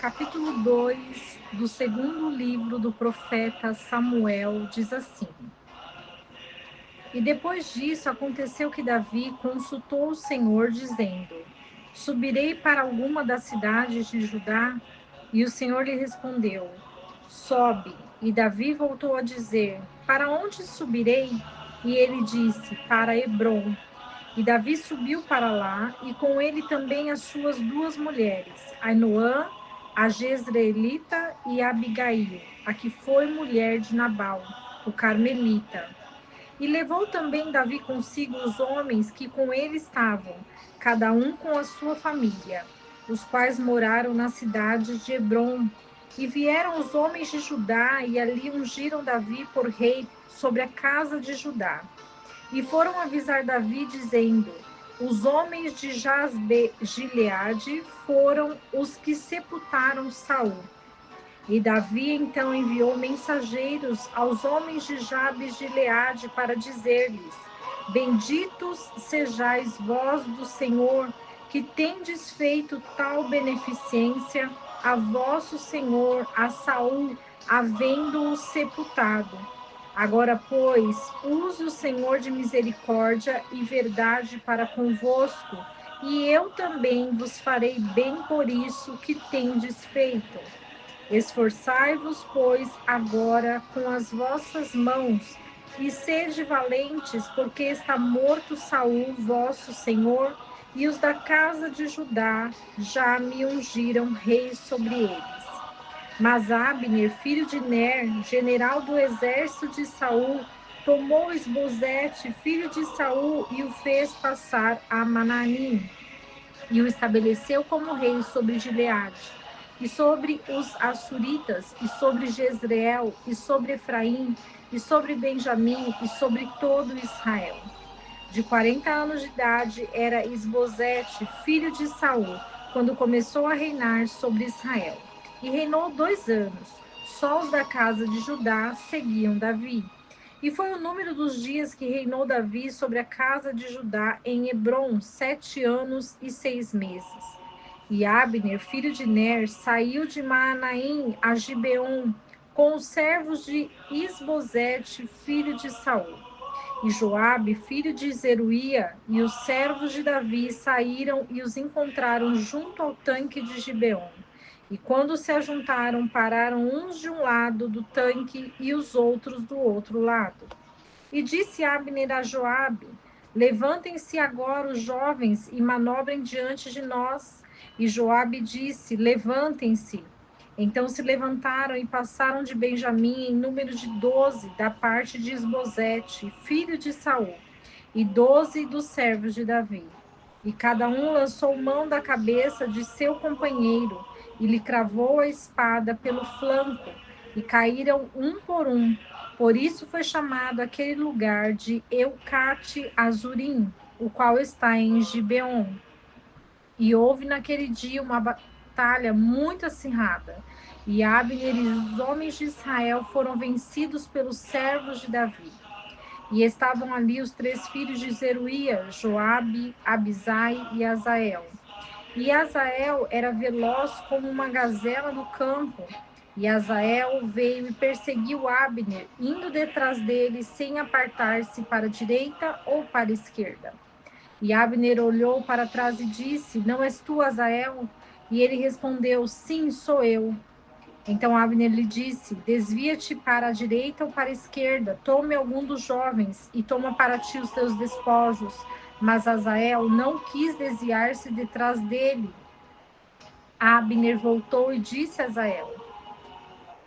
capítulo 2 do segundo livro do profeta Samuel diz assim: E depois disso aconteceu que Davi consultou o Senhor, dizendo: Subirei para alguma das cidades de Judá? E o Senhor lhe respondeu: Sobe. E Davi voltou a dizer: Para onde subirei? E ele disse: Para Hebrom. E Davi subiu para lá, e com ele também as suas duas mulheres, Ainoã, a Jezreelita, e Abigail, a que foi mulher de Nabal, o carmelita. E levou também Davi consigo os homens que com ele estavam, cada um com a sua família, os quais moraram na cidade de Hebrom. E vieram os homens de Judá, e ali ungiram Davi por rei sobre a casa de Judá. E foram avisar Davi, dizendo: Os homens de Jazbe-Gileade foram os que sepultaram Saul. E Davi então enviou mensageiros aos homens de Jabes-Gileade para dizer-lhes: Benditos sejais vós do Senhor, que tendes feito tal beneficência a vosso senhor, a Saul, havendo-o sepultado. Agora, pois, use o Senhor de misericórdia e verdade para convosco, e eu também vos farei bem por isso que tendes feito. Esforçai-vos, pois, agora com as vossas mãos, e sede valentes, porque está morto Saul, vosso senhor, e os da casa de Judá já me ungiram rei sobre eles. Mas Abner, filho de Ner, general do exército de Saul, tomou Esbozete, filho de Saul, e o fez passar a Manaim, e o estabeleceu como rei sobre Gileade, e sobre os Assuritas, e sobre Jezreel, e sobre Efraim, e sobre Benjamim, e sobre todo Israel. De 40 anos de idade era Esbozete, filho de Saul, quando começou a reinar sobre Israel. E reinou 2 anos. Só os da casa de Judá seguiam Davi. E foi o número dos dias que reinou Davi sobre a casa de Judá em Hebrom, 7 anos e 6 meses. E Abner, filho de Ner, saiu de Maanaim a Gibeon com os servos de Isbosete, filho de Saul. E Joabe, filho de Zeruía, e os servos de Davi saíram e os encontraram junto ao tanque de Gibeon. E quando se ajuntaram, pararam uns de um lado do tanque e os outros do outro lado. E disse Abner a Joabe: Levantem-se agora os jovens e manobrem diante de nós. E Joabe disse: Levantem-se. Então se levantaram e passaram de Benjamim em número de 12, da parte de Esbozete, filho de Saul, e 12 dos servos de Davi. E cada um lançou mão da cabeça de seu companheiro, e lhe cravou a espada pelo flanco, e caíram um por um. Por isso foi chamado aquele lugar de Eucate Azurim, o qual está em Gibeon. E houve naquele dia uma batalha muito acirrada. E Abner e os homens de Israel foram vencidos pelos servos de Davi. E estavam ali os 3 filhos de Zeruía, Joabe, Abisai e Azael. E Azael era veloz como uma gazela do campo. E Azael veio e perseguiu Abner, indo detrás dele sem apartar-se para a direita ou para a esquerda. E Abner olhou para trás e disse: Não és tu, Azael? E ele respondeu: Sim, sou eu. Então Abner lhe disse: Desvia-te para a direita ou para a esquerda, tome algum dos jovens e toma para ti os teus despojos. Mas Azael não quis desviar-se detrás dele. Abner voltou e disse a Azael: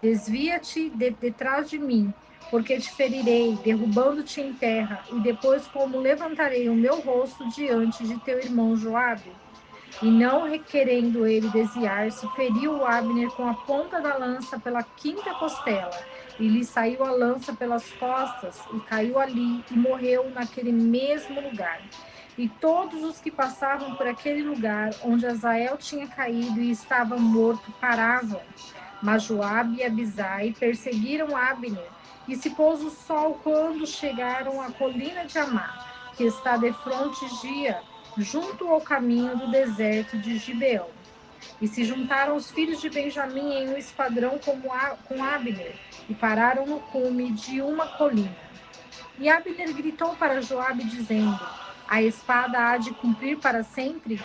Desvia-te detrás de mim, porque te ferirei, derrubando-te em terra, e depois como levantarei o meu rosto diante de teu irmão Joabe. E não requerendo ele desviar-se, feriu Abner com a ponta da lança pela quinta costela, e lhe saiu a lança pelas costas, e caiu ali, e morreu naquele mesmo lugar. E todos os que passavam por aquele lugar onde Azael tinha caído e estava morto paravam. Mas Joabe e Abisai perseguiram Abner, e se pôs o sol quando chegaram à colina de Amá, que está defronte de Gia, junto ao caminho do deserto de Gibeão. E se juntaram os filhos de Benjamim em um esquadrão com Abner, e pararam no cume de uma colina. E Abner gritou para Joabe, dizendo: a espada há de cumprir para sempre?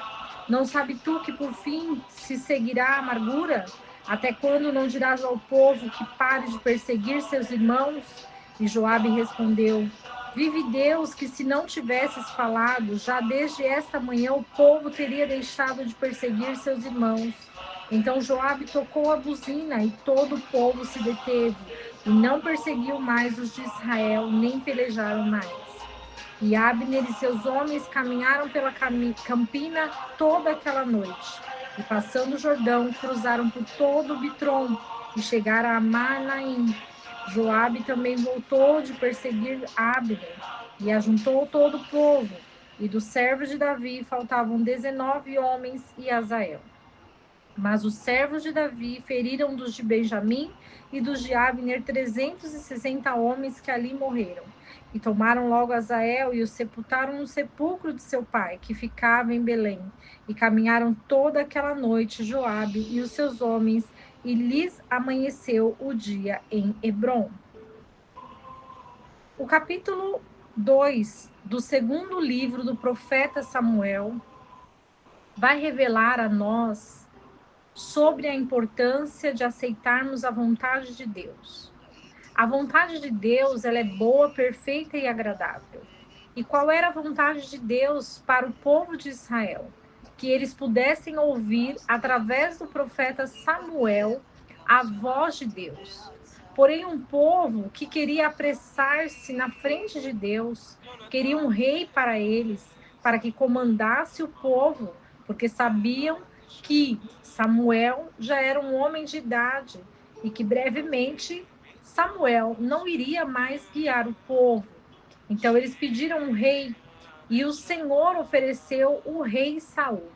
Não sabe tu que por fim se seguirá a amargura? Até quando não dirás ao povo que pare de perseguir seus irmãos? E Joabe respondeu: vive Deus, que se não tivesses falado, já desde esta manhã o povo teria deixado de perseguir seus irmãos. Então Joabe tocou a buzina e todo o povo se deteve, e não perseguiu mais os de Israel, nem pelejaram mais. E Abner e seus homens caminharam pela campina toda aquela noite. E passando o Jordão, cruzaram por todo o Bitrom e chegaram a Manaim. Joabe também voltou de perseguir Abner e ajuntou todo o povo. E dos servos de Davi faltavam 19 homens e Azael. Mas os servos de Davi feriram dos de Benjamim e dos de Abner 360 homens que ali morreram. E tomaram logo Azael e o sepultaram no sepulcro de seu pai, que ficava em Belém. E caminharam toda aquela noite Joabe e os seus homens, e lhes amanheceu o dia em Hebrom. O capítulo 2 do segundo livro do profeta Samuel vai revelar a nós sobre a importância de aceitarmos a vontade de Deus. A vontade de Deus, ela é boa, perfeita e agradável. E qual era a vontade de Deus para o povo de Israel? Que eles pudessem ouvir, através do profeta Samuel, a voz de Deus. Porém, um povo que queria apressar-se na frente de Deus, queria um rei para eles, para que comandasse o povo, porque sabiam que Samuel já era um homem de idade e que brevemente Samuel não iria mais guiar o povo. Então eles pediram um rei e o Senhor ofereceu o rei Saul,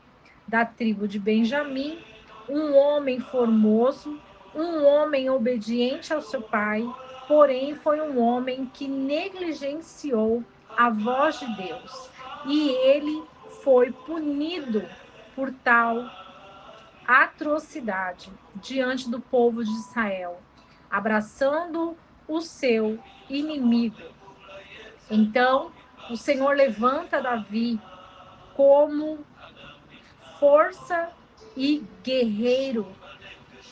da tribo de Benjamim, um homem formoso, um homem obediente ao seu pai, porém foi um homem que negligenciou a voz de Deus. E ele foi punido por tal atrocidade diante do povo de Israel, abraçando o seu inimigo. Então, o Senhor levanta Davi como força e guerreiro.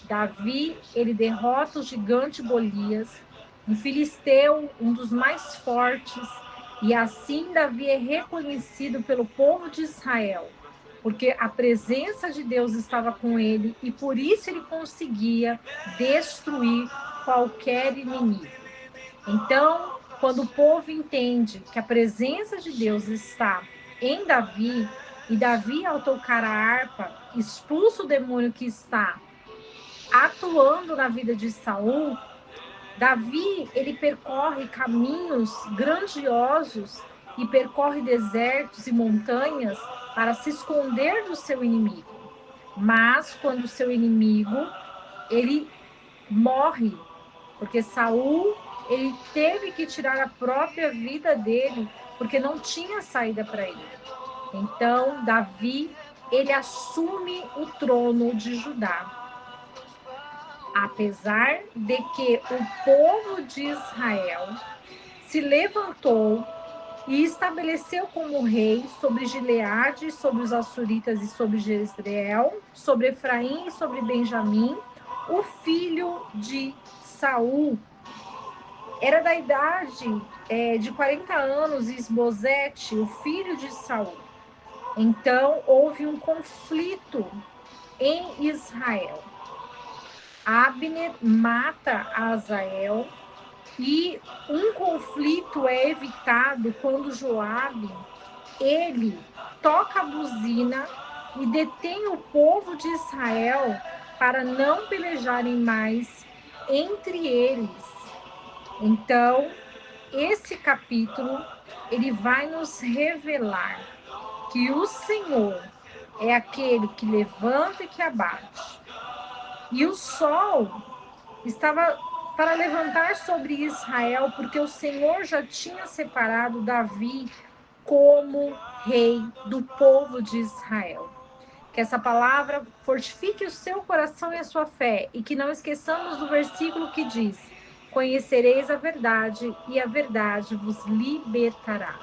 Davi, ele derrota o gigante Golias, um filisteu, um dos mais fortes, e assim Davi é reconhecido pelo povo de Israel, porque a presença de Deus estava com ele e por isso ele conseguia destruir qualquer inimigo. Então, quando o povo entende que a presença de Deus está em Davi, e Davi, ao tocar a harpa, expulsa o demônio que está atuando na vida de Saul, Davi, ele percorre caminhos grandiosos e percorre desertos e montanhas para se esconder do seu inimigo. Mas quando o seu inimigo, ele morre, porque Saul, ele teve que tirar a própria vida dele, porque não tinha saída para ele. Então, Davi, ele assume o trono de Judá. Apesar de que o povo de Israel se levantou e estabeleceu como rei sobre Gileade, sobre os Assuritas e sobre Jezreel, sobre Efraim e sobre Benjamim, o filho de Saul era da idade de 40 anos, Isbosete, o filho de Saul. Então, houve um conflito em Israel. Abner mata Azael e um conflito é evitado quando Joabe, ele toca a buzina e detém o povo de Israel para não pelejarem mais entre eles. Então, esse capítulo, ele vai nos revelar que o Senhor é aquele que levanta e que abate. E o sol estava para levantar sobre Israel, porque o Senhor já tinha separado Davi como rei do povo de Israel. Que essa palavra fortifique o seu coração e a sua fé, e que não esqueçamos do versículo que diz: conhecereis a verdade, e a verdade vos libertará.